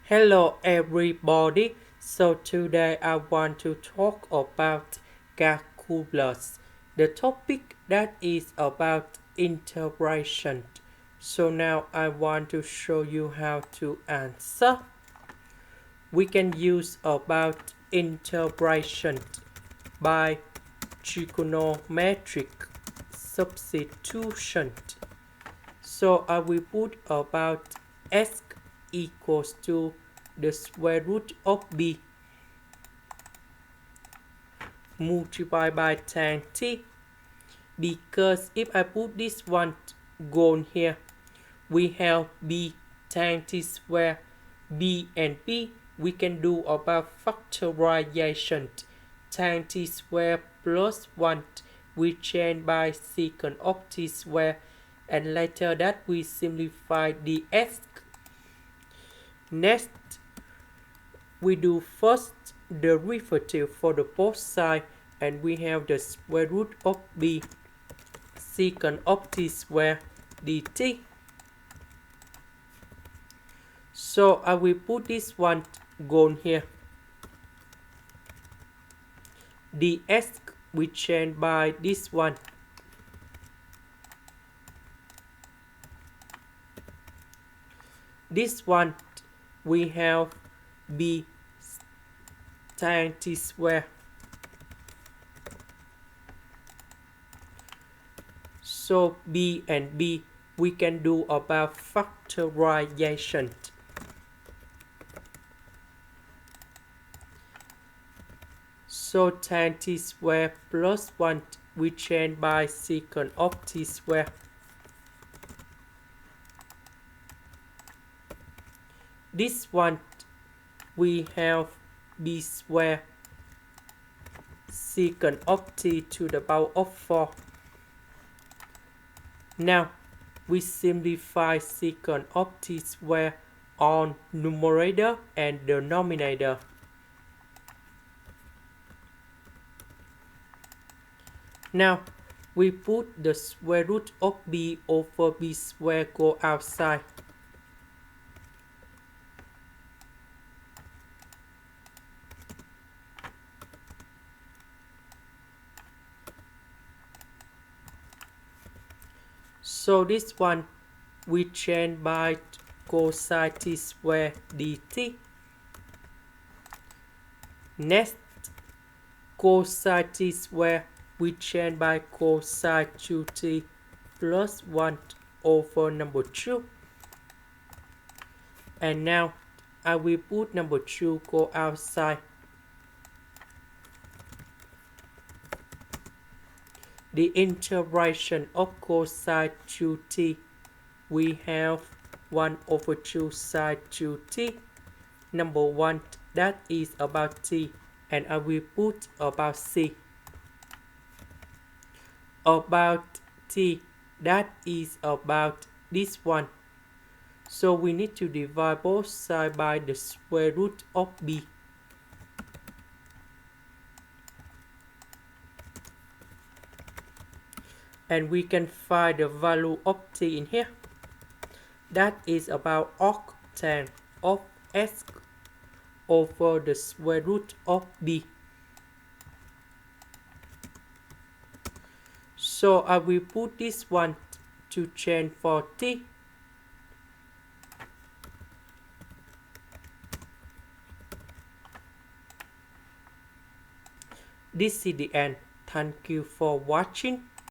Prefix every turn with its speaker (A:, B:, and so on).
A: Hello everybody. So today I want to talk about calculus. The topic that is about integration. So now I want to show you how to answer. We can use about integration by trigonometric substitution. So I will put about s equals to the square root of b multiplied by tan t, because if I put this one gone here, we have b tan t square, b and b. We can do about factorization. Tan t square plus 1 we change by secant of t square, and later that we simplify the s. Next, we do first derivative for the both sides, and we have the square root of b secant of t square dt. So I will put this one gone here. The s we change by this one. This one we have b tan t square. So b and b we can do about factorization. So tan t square plus 1 we change by secant of t square. This one we have b square secant of t to the power of 4. Now we simplify secant of t square on numerator and denominator. Now we put the square root of b over b square go outside. So this one we change by cosine t square dt. Next, cosine t square we change by cosine 2t plus 1 over number 2. And now I will put number 2 go outside. The integration of cosine 2t, we have 1 over 2 sine 2t. Number 1, that is about t, and I will put about c. About t, that is about this one. So we need to divide both sides by the square root of b. And we can find the value of t in here. That is about arctan of s over the square root of b. So I will put this one to change for t. This is the end. Thank you for watching.